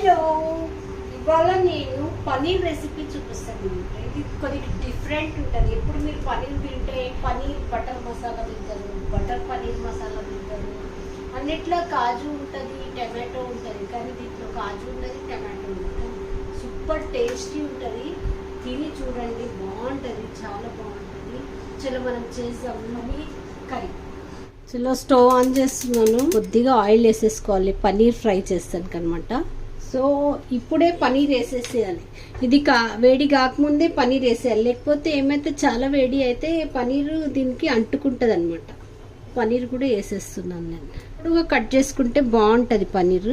Hello, ఇవాళ నేను paneer recipe చూపిస్తాను. ఇది కొద్దిగా డిఫరెంట్ ఉంటుంది. ఎప్పుడు మీరు పనీర్ తింటే పనీర్ బటర్ మసాలా తింటారు, బటర్ పనీర్ మసాలా తింటారు, అన్నిట్లో కాజు ఉంటుంది, టమాటో ఉంటుంది. కానీ దీంట్లో కాజు ఉంటుంది, టమాటో ఉంటుంది. సూపర్ టేస్టీ ఉంటుంది. తిని చూడండి, బాగుంటుంది, చాలా బాగుంటుంది. చలో మనం చేద్దాం. పనీర్ కర్రీ. చలో స్టవ్ ఆన్ చేస్తున్నాను. కొద్దిగా ఆయిల్ వేసేసుకోవాలి, పనీర్ ఫ్రై చేస్తాను అనమాట. సో ఇప్పుడే పనీర్ వేసేసేయాలి. ఇది వేడి కాకముందే పనీర్ వేసేయాలి, లేకపోతే ఏమైతే చాలా వేడి అయితే పనీర్ దీనికి అంటుకుంటుంది అనమాట. పనీర్ కూడా వేసేస్తున్నాను నేను. ఇప్పుడు కట్ చేసుకుంటే బాగుంటుంది పనీర్.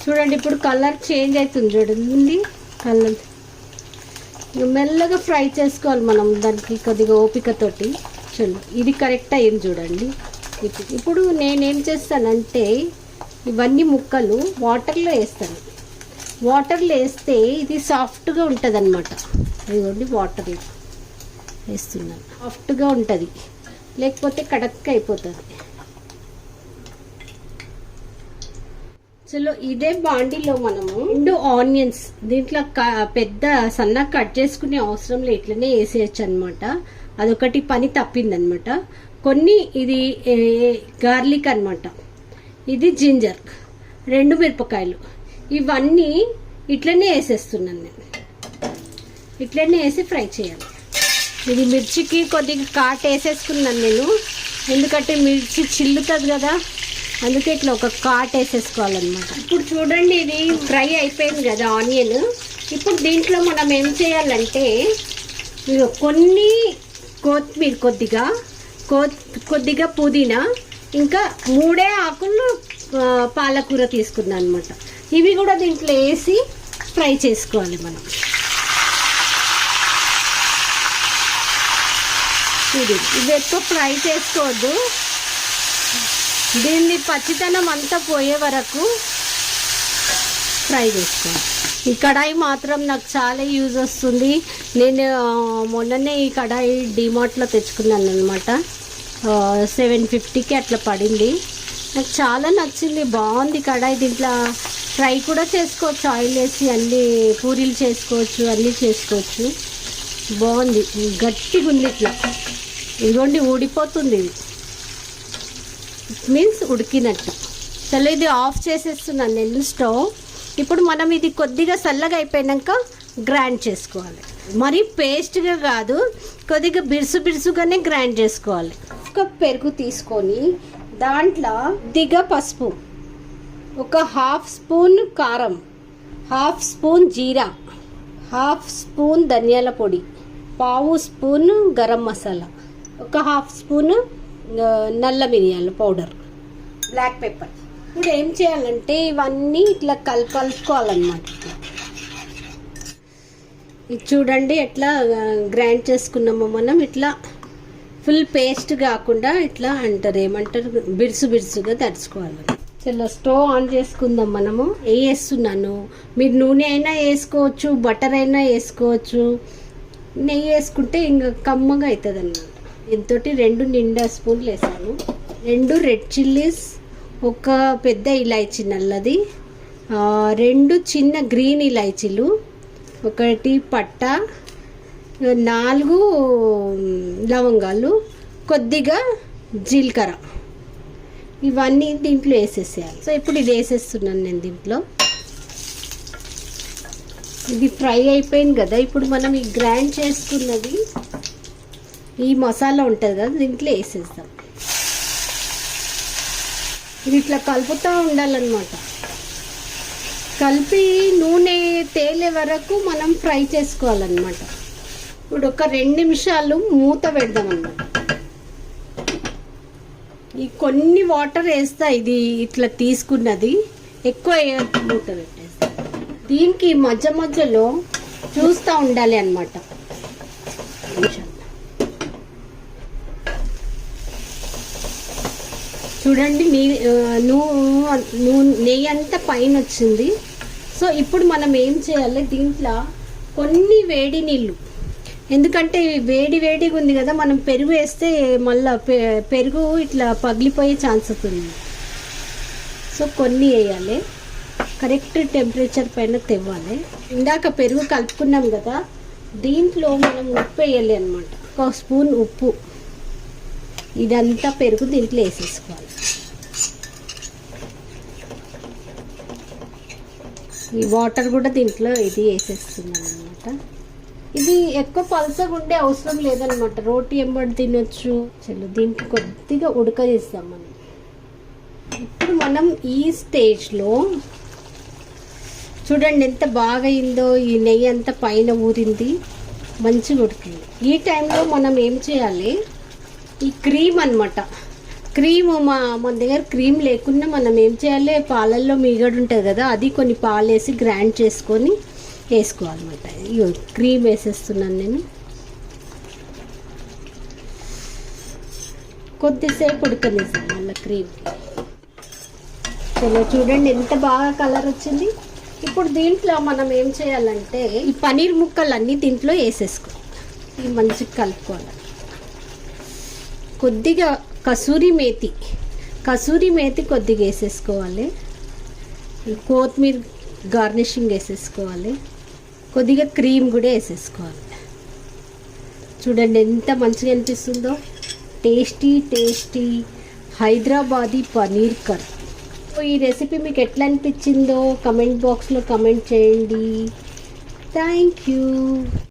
చూడండి, ఇప్పుడు కలర్ చేంజ్ అవుతుంది చూడండి. కలర్ మెల్లగా ఫ్రై చేసుకోవాలి మనం, దానికి కొద్దిగా ఓపికతోటి. చలో, ఇది కరెక్ట్ అయ్యింది చూడండి. ఇప్పుడు నేనేం చేస్తానంటే ఇవన్నీ ముక్కలు వాటర్లో వేస్తాను. వాటర్లో వేస్తే ఇది సాఫ్ట్గా ఉంటుంది అనమాట. ఇదిగోండి, వాటర్లో వేస్తున్నాను. సాఫ్ట్గా ఉంటుంది, లేకపోతే కడక్గా అయిపోతుంది. చలో, ఇదే బాండీలో మనము 2 ఆనియన్స్, దీంట్లో పెద్ద సన్నగా కట్ చేసుకునే అవసరం లేదు, ఇట్లనే వేసేయచ్చు అనమాట. అదొకటి పని తప్పిందనమాట. కొన్ని ఇది గార్లిక్ అనమాట, ఇది జింజర్, 2 మిరపకాయలు, ఇవన్నీ ఇట్లనే వేసేస్తున్నాను నేను. ఇట్లనే వేసి ఫ్రై చేయాలి. ఇది మిర్చికి కొద్దిగా కాట్ వేసేసుకున్నాను నేను, ఎందుకంటే మిర్చి చిల్లుతుంది కదా, అందుకే ఇట్లా ఒక కాట్ వేసేసుకోవాలన్నమాట. ఇప్పుడు చూడండి, ఇది ఫ్రై అయిపోయింది కదా ఆనియన్. ఇప్పుడు దీంట్లో మనం ఏం చేయాలంటే కొన్ని కొత్తిమీర, కొద్దిగా పుదీనా, ఇంకా 3 ఆకులు పాలకూర తీసుకున్నాను అనమాట. ఇవి కూడా దీంట్లో వేసి ఫ్రై చేసుకోవాలి మనం. ఇది ఎక్కువ ఫ్రై చేసుకోవద్దు, దీన్ని పచ్చితనం అంతా పోయే వరకు ఫ్రై చేసుకోవాలి. ఈ కడాయి మాత్రం నాకు చాలా యూజ్ వస్తుంది. నేను మొన్ననే ఈ కడాయి డిమార్ట్లో తెచ్చుకున్నాను అనమాట. 750కి అట్లా పడింది. నాకు చాలా నచ్చింది, బాగుంది కడాయి. దీంట్లో ఫ్రై కూడా చేసుకోవచ్చు, ఆయిల్ వేసి అన్నీ పూరీలు చేసుకోవచ్చు, అన్నీ చేసుకోవచ్చు. బాగుంది, గట్టిగా ఉంది ఇట్లా. ఇదిగోండి, ఊడిపోతుంది. ఇది మీన్స్ ఉడికినట్టు. చలో, ఇది ఆఫ్ చేసేస్తున్నాను నేను స్టవ్. ఇప్పుడు మనం ఇది కొద్దిగా చల్లగా అయిపోయాక గ్రైండ్ చేసుకోవాలి. మరి పేస్ట్గా కాదు, కొద్దిగా బిరుసుగానే గ్రైండ్ చేసుకోవాలి. ఒక పెరుగు తీసుకొని దాంట్లో కొద్దిగా పసుపు, ఒక 1/2 స్పూన్ కారం, 1/2 స్పూన్ జీరా, 1/2 స్పూన్ ధనియాల పొడి, 1/2 స్పూన్ గరం మసాలా, ఒక 1/2 స్పూన్ నల్ల మిరియాల పౌడర్, బ్లాక్ పెప్పర్. ఇప్పుడు ఏం చేయాలంటే ఇవన్నీ ఇట్లా కలుపుకోవాలన్నమాట. ఇది చూడండి ఎట్లా గ్రైండ్ చేసుకున్నామో మనం. ఇట్లా ఫుల్ పేస్ట్ కాకుండా ఇట్లా ఏమంటారు బిరుసుగా తడుచుకోవాలి. చలో, స్టవ్ ఆన్ చేసుకుందాం మనము. వేస్తున్నాను, మీరు నూనె అయినా వేసుకోవచ్చు, బటర్ అయినా వేసుకోవచ్చు. నెయ్యి వేసుకుంటే ఇంకా కమ్మగా అవుతుంది అన్నమాట. దీంతో 2 నిండా స్పూన్లు వేసాను. 2 రెడ్ చిల్లీస్, ఒక పెద్ద ఇలాచీ నల్లది, 2 చిన్న గ్రీన్ ఇలాచీలు, 1 పట్ట, 4 లవంగాలు, కొద్దిగా జీలకర్ర, ఇవన్నీ దీంట్లో వేసేసేయాలి. సో ఇప్పుడు ఇది వేసేస్తున్నాను నేను దీంట్లో. ఇది ఫ్రై అయిపోయింది కదా. ఇప్పుడు మనం ఈ గ్రైండ్ చేసుకున్నది, ఈ మసాలా ఉంటుంది కదా, దీంట్లో వేసేస్తాం. ఇది ఇట్లా కలుపుతూ ఉండాలన్నమాట. కలిపి నూనె తేలే వరకు మనం ఫ్రై చేసుకోవాలన్నమాట. ఇప్పుడు ఒక 2 నిమిషాలు మూత పెడదామన్నమాట. ఈ కొన్ని వాటర్ వేస్తా, ఇది ఇట్లా తీసుకున్నది ఎక్కువ మూత పెట్టేస్తా. దీనికి మధ్యలో చూస్తూ ఉండాలి అన్నమాట. చూడండి, నెయ్యి అంతా పైన వచ్చింది. సో ఇప్పుడు మనం ఏం చేయాలి, దీంట్లో కొన్ని వేడి నీళ్ళు ఎందుకంటే వేడి వేడిగా ఉంది కదా, మనం పెరుగు వేస్తే మళ్ళీ పెరుగు ఇట్లా పగిలిపోయే ఛాన్స్ ఉంటుంది. సో కొన్ని వేయాలి, కరెక్ట్ టెంపరేచర్ పైన తెవ్వాలి. ఇందాక పెరుగు కలుపుకున్నాం కదా, దీంట్లో మనం ఉప్పు వేయాలి అనమాట. 1 స్పూన్ ఉప్పు, ఇదంతా పెరుగు దీంట్లో వేసేసుకోవాలి. ఈ వాటర్ కూడా దీంట్లో ఇది వేసేస్తున్నాను అనమాట. ఇది ఎక్కువ పల్సగా ఉండే అవసరం లేదనమాట, రోటీ ఎంబడి తినొచ్చు. చలో దీనికి కొద్దిగా ఉడకనిస్తాం మనం. ఇప్పుడు మనం ఈ స్టేజ్లో చూడండి ఎంత బాగా అయిందో, ఈ నెయ్యి అంతా పైన ఊరింది, మంచిగా ఉడికింది. ఈ టైంలో మనం ఏం చేయాలి, ఈ క్రీమ్ అనమాట. క్రీమ్ మన దగ్గర క్రీమ్ లేకుండా మనం ఏం చేయాలి, పాలల్లో మీగడ ఉంటుంది కదా, అది కొన్ని పాలు వేసి గ్రైండ్ చేసుకొని వేసుకోవాలన్నమాట. ఇగో క్రీమ్ వేసేస్తున్నాను నేను. కొద్దిసేపు ఉడకనిస్తాను మళ్ళీ క్రీమ్. చలో చూడండి ఎంత బాగా కలర్ వచ్చింది. ఇప్పుడు దీంట్లో మనం ఏం చేయాలంటే ఈ పన్నీర్ ముక్కలన్నీ దీంట్లో వేసేసుకోవాలి. ఇది మంచిగా కలుపుకోవాలి. కొద్దిగా కసూరి మేతి కొద్దిగా వేసేసుకోవాలి. కొత్తిమీర గార్నిషింగ్ వేసేసుకోవాలి. కొద్దిగా క్రీమ్ కూడా వేసేసుకోవాలి. చూడండి ఎంత మంచిగా అనిపిస్తుందో, టేస్టీ హైదరాబాదీ పన్నీర్ కర్రీ. ఈ రెసిపీ మీకు ఎట్లా అనిపించిందో కమెంట్ బాక్స్లో కమెంట్ చేయండి. Thank you.